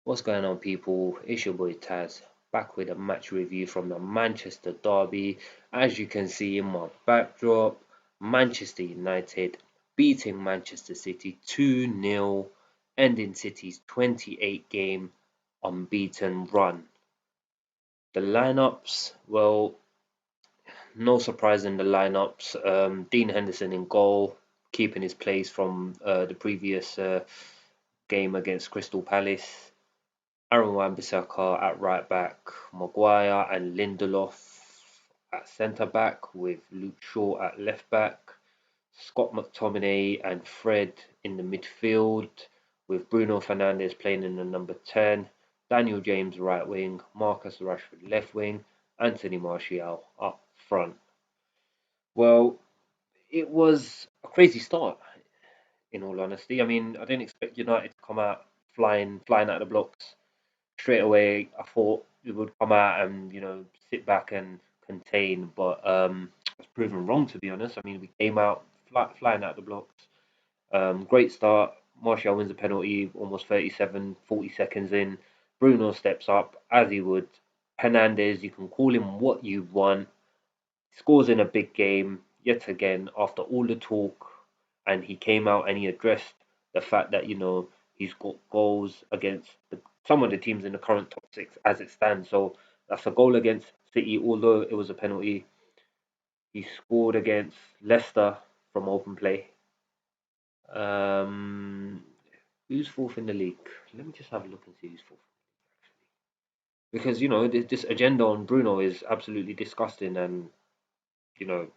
What's going on, people? It's your boy Taz, back with a match review from the Manchester Derby. As you can see in my backdrop, Manchester United beating Manchester City 2-0, ending City's 28 game unbeaten run. The lineups, well, no surprise in the lineups. Dean Henderson in goal, keeping his place from the previous game against Crystal Palace. Aaron Wan-Bissaka at right back, Maguire and Lindelof at centre back, with Luke Shaw at left back, Scott McTominay and Fred in the midfield, with Bruno Fernandes playing in the number 10, Daniel James right wing, Marcus Rashford left wing, Anthony Martial up front. Well, it was a crazy start, in all honesty. I mean, I didn't expect United to come out flying out of the blocks straight away. I thought we would come out and sit back and contain, but I was proven wrong, to be honest. I mean, we came out flying out the blocks. Great start. Martial wins a penalty almost 40 seconds in. Bruno steps up as he would. Hernandez, you can call him what you want. Scores in a big game yet again after all the talk, and he came out and he addressed the fact that he's got goals against some of the teams in the current top six as it stands. So that's a goal against City, although it was a penalty. He scored against Leicester from open play. Um, who's fourth in the league? Let me just have a look and see who's fourth. Because this agenda on Bruno is absolutely disgusting, and you know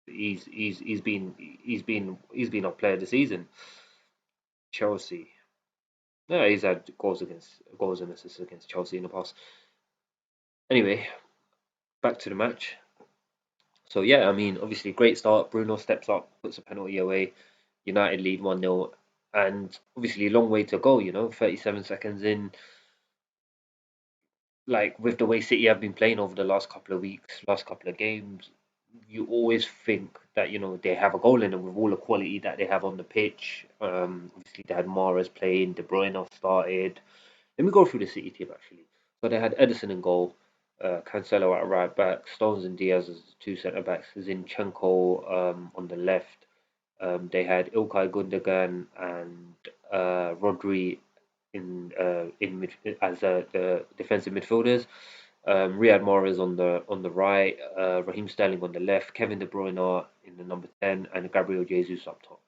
he's been our player of the season. Chelsea. Yeah, he's had goals and assists against Chelsea in the past. Anyway, back to the match. So yeah, I mean, obviously great start. Bruno steps up, puts a penalty away. United lead 1-0, and obviously a long way to go. 37 seconds in. Like with the way City have been playing over the last couple of weeks, last couple of games, you always think that they have a goal in them with all the quality that they have on the pitch. Obviously they had Mahrez playing, De Bruyne started. Let me go through the City team actually. So they had Edison in goal, Cancelo at right back, Stones and Diaz as the two centre backs, Zinchenko on the left. They had Ilkay Gundogan and Rodri as the defensive midfielders. Riyad Mahrez on the right, Raheem Sterling on the left, Kevin De Bruyne in the number 10, and Gabriel Jesus up top.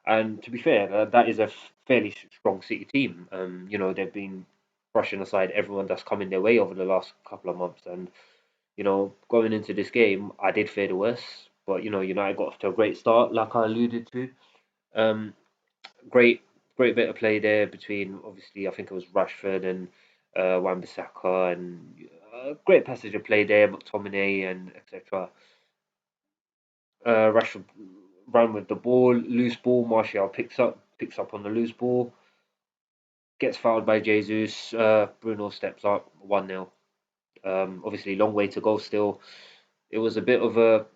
And to be fair, that is a fairly strong City team. They've been brushing aside everyone that's come in their way over the last couple of months, and going into this game, I did fear the worst. But United got off to a great start, like I alluded to. Um, great, great bit of play there between, obviously, I think it was Rashford and Wan-Bissaka, and great passage of play there, McTominay and etc. Rashford ran with the ball, loose ball. Martial picks up on the loose ball, gets fouled by Jesus. Bruno steps up, 1-0. Obviously, long way to go still. It was a bit of a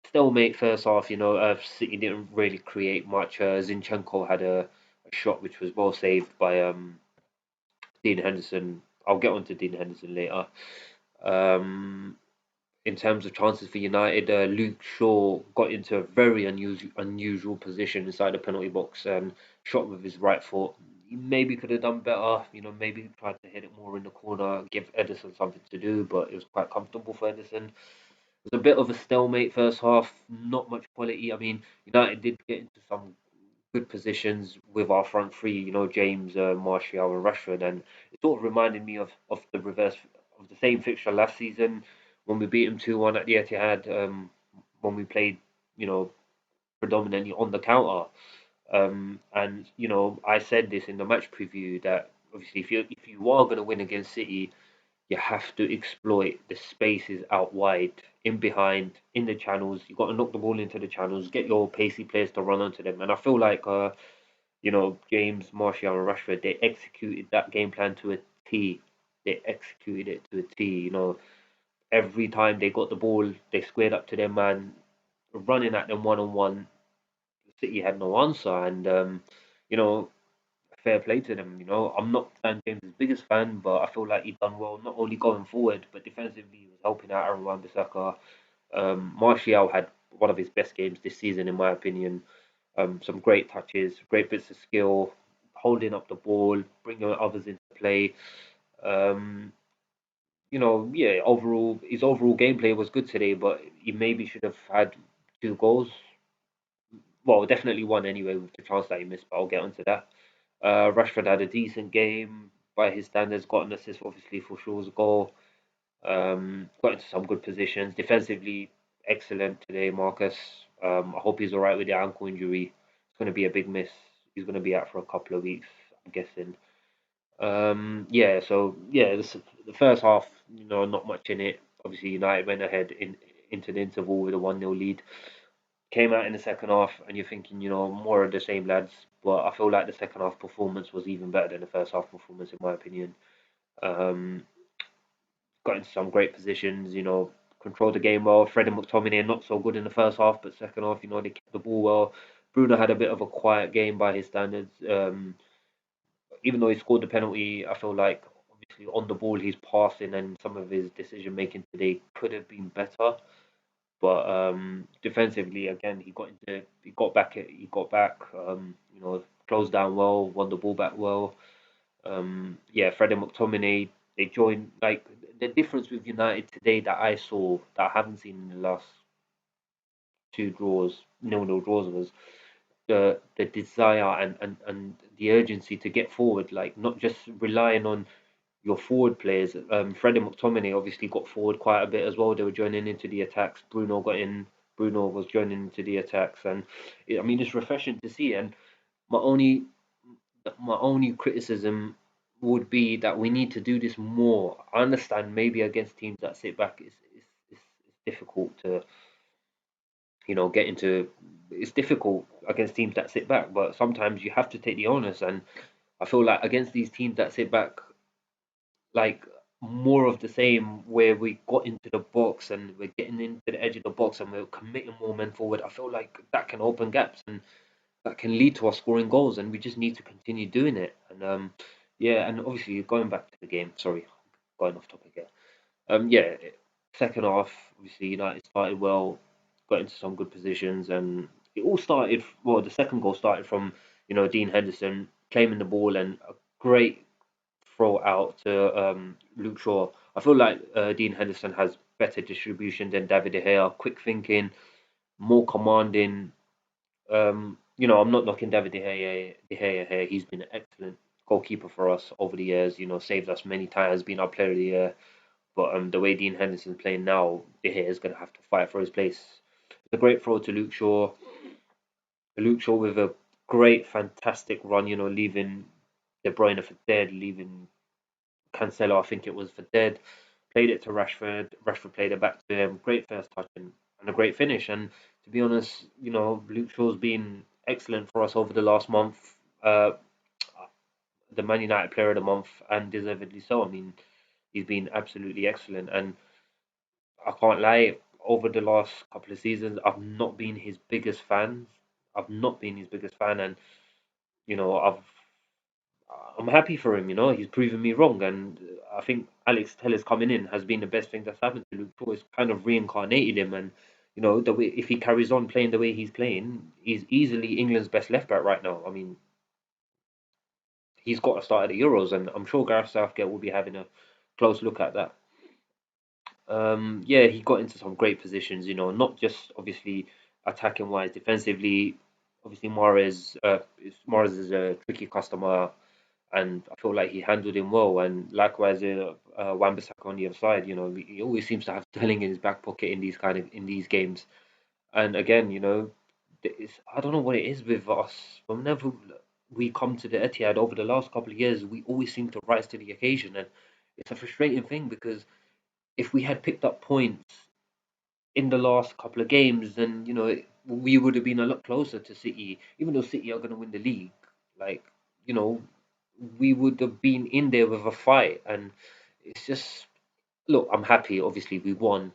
stalemate first half. City didn't really create much. Zinchenko had a shot which was well saved by Dean Henderson. I'll get on to Dean Henderson later. Um, in terms of chances for United, Luke Shaw got into a very unusual position inside the penalty box and shot with his right foot. He maybe could have done better. Maybe tried to hit it more in the corner, give Edison something to do, but it was quite comfortable for Edison. It was a bit of a stalemate first half, not much quality. I mean, United did get into some good positions with our front three, James, Martial, and Rashford, and it sort of reminded me of the reverse of the same fixture last season when we beat them 2-1 at the Etihad, when we played, you know, predominantly on the counter. And I said this in the match preview that obviously if you are going to win against City, you have to exploit the spaces out wide, in behind, in the channels. You've got to knock the ball into the channels, get your pacey players to run onto them. And I feel like, James, Martial, and Rashford, they executed that game plan to a T. They executed it to a T. Every time they got the ball, they squared up to their man, running at them one on one. City had no answer, and you know fair play to them. I'm not Dan James' biggest fan, but I feel like he's done well, not only going forward, but defensively, he was helping out Aaron Wan-Bissaka. Martial had one of his best games this season, in my opinion. Some great touches, great bits of skill, holding up the ball, bringing others into play. Um, yeah, overall, his overall gameplay was good today, but he maybe should have had two goals. Well, definitely one anyway with the chance that he missed, but I'll get onto that. Rashford had a decent game by his standards, got an assist obviously for Shaw's goal. Got into some good positions. Defensively, excellent today, Marcus. I hope he's all right with the ankle injury. It's going to be a big miss. He's going to be out for a couple of weeks, I'm guessing. Yeah, so yeah, the first half, not much in it. Obviously, United went ahead into the interval with a 1-0 lead. Came out in the second half, and you're thinking, more of the same lads. But I feel like the second half performance was even better than the first half performance, in my opinion. Um, got into some great positions, controlled the game well. Fred and McTominay not so good in the first half, but second half, they kept the ball well. Bruno had a bit of a quiet game by his standards. Even though he scored the penalty, I feel like obviously on the ball his passing and some of his decision making today could have been better. But defensively, again, he got back, closed down well, won the ball back well. Yeah, Fred and McTominay, they joined. Like the difference with United today that I saw that I haven't seen in the last two draws, nil-nil draws, was the desire and the urgency to get forward, like not just relying on your forward players. Fred and McTominay obviously got forward quite a bit as well. They were joining into the attacks. Bruno was joining into the attacks, and I mean it's refreshing to see. And my only my only criticism would be that we need to do this more. I understand maybe against teams that sit back, it's difficult to get into. It's difficult against teams that sit back, but sometimes you have to take the onus. And I feel like against these teams that sit back, like more of the same, where we got into the box and we're getting into the edge of the box and we're committing more men forward. I feel like that can open gaps and that can lead to us scoring goals, and we just need to continue doing it. And yeah, and obviously going back to the game. Sorry, going off topic here. Yeah, second half, obviously United started well, got into some good positions, and it all started. Well, the second goal started from Dean Henderson claiming the ball and a great throw out to Luke Shaw. I feel like Dean Henderson has better distribution than David De Gea, quick thinking, more commanding. I'm not knocking David De Gea here. He's been an excellent goalkeeper for us over the years. Saved us many times, been our player of the year. But the way Dean Henderson's playing now, De Gea is going to have to fight for his place. It's a great throw to Luke Shaw. Luke Shaw with a great, fantastic run. Leaving De Bruyne for dead, leaving Cancelo, I think it was, for dead. Played it to Rashford. Rashford played it back to him. Great first touch and a great finish. And to be honest, Luke Shaw's been excellent for us over the last month. Uh, the Man United Player of the Month, and deservedly so. I mean, he's been absolutely excellent. And I can't lie, over the last couple of seasons, I've not been his biggest fan. I've not been his biggest fan, and you know, I'm happy for him. He's proven me wrong, and I think Alex Tellers coming in has been the best thing that's happened to Luke Shaw. It's kind of reincarnated him, and the way, if he carries on playing the way he's playing, he's easily England's best left back right now. I mean, he's got to start at the Euros, and I'm sure Gareth Southgate will be having a close look at that. Yeah, he got into some great positions, not just obviously attacking wise, defensively. Obviously, Mahrez is a tricky customer, and I feel like he handled him well. And likewise, Wan-Bissaka on the other side, he always seems to have Sterling in his back pocket in these games. And again, I don't know what it is with us. Whenever we come to the Etihad over the last couple of years, we always seem to rise to the occasion, and it's a frustrating thing because if we had picked up points in the last couple of games, then we would have been a lot closer to City. Even though City are going to win the league, like you know, we would have been in there with a fight. And it's just, look, I'm happy. Obviously, we won,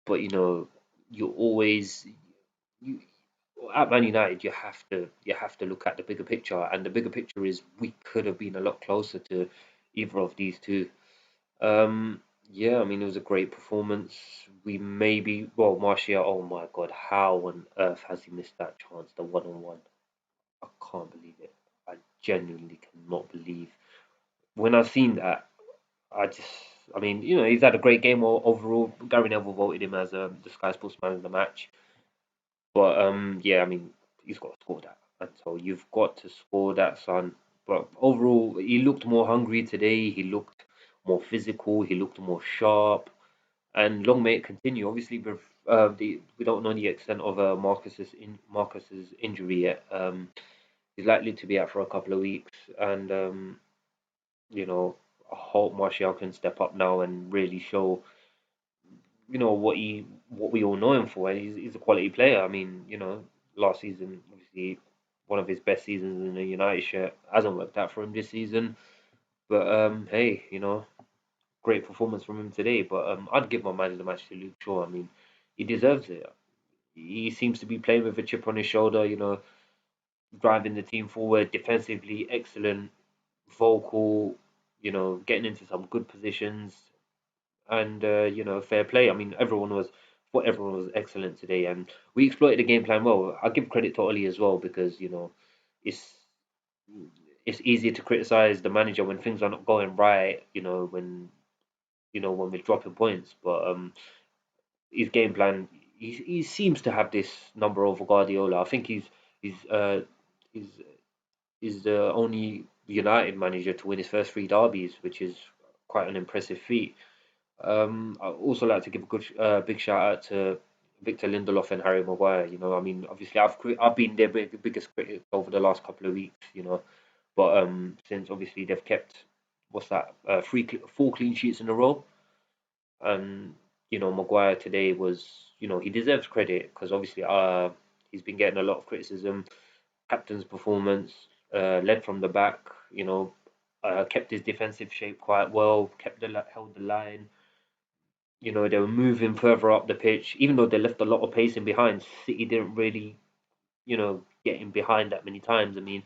but you always you at Man United, you have to look at the bigger picture, and the bigger picture is we could have been a lot closer to either of these two. Um, yeah, I mean it was a great performance. We maybe well, Martial. Oh my God, how on earth has he missed that chance? The one-on-one. I can't believe it. I genuinely cannot believe. When I've seen that, I just, I mean, he's had a great game overall. Gary Neville voted him as the Sky Sports Man of the match. But yeah, I mean, he's got to score that, and so you've got to score that, son. But overall, he looked more hungry today. He looked more physical. He looked more sharp, and long may it continue. Obviously, we don't know the extent of Marcus's injury yet. He's likely to be out for a couple of weeks, and you know, I hope Martial can step up now and really show what we all know him for. And he's a quality player. I mean, last season obviously one of his best seasons in a United shirt hasn't worked out for him this season. But hey, great performance from him today. But I'd give my man of the match to Luke Shaw. I mean, he deserves it. He seems to be playing with a chip on his shoulder. Driving the team forward, defensively excellent, vocal. Getting into some good positions and fair play. I mean, everyone was excellent today, and we exploited the game plan well. I give credit to Oli as well because it's it's easier to criticize the manager when things are not going right. When we're dropping points, but his game plan. He seems to have this number over Guardiola. I think he's he's he's the only United manager to win his first three derbies, which is quite an impressive feat. I also like to give a big shout out to Victor Lindelof and Harry Maguire. I mean, obviously I've been their biggest critic over the last couple of weeks. But since obviously they've kept what's that, four clean sheets in a row, and Maguire today was, he deserves credit because obviously he's been getting a lot of criticism. Captain's performance, led from the back, kept his defensive shape quite well, held the line. They were moving further up the pitch, even though they left a lot of pace in behind. City didn't really, get in behind that many times. I mean,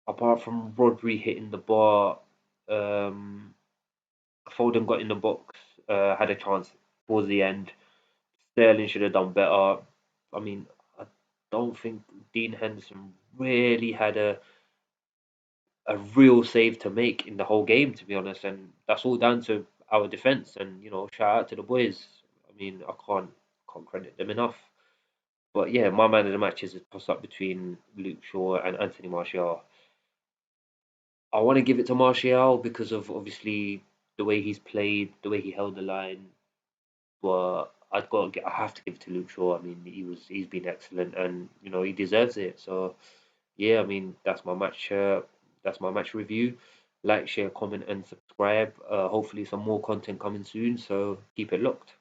apart from Rodri hitting the bar, um, Foden got in the box, had a chance towards the end. Sterling should have done better. I mean, I don't think Dean Henderson really had a real save to make in the whole game, to be honest. And that's all down to our defense. And shout out to the boys. I mean, I can't credit them enough. But yeah, my man of the match is a toss up between Luke Shaw and Anthony Martial. I want to give it to Martial because of obviously the way he's played, the way he held the line. But I have to give it to Luke Shaw. I mean, he's been excellent, and he deserves it. So yeah, I mean that's my match. That's my match review. Like, share, comment, and subscribe. Hopefully, some more content coming soon. So keep it locked.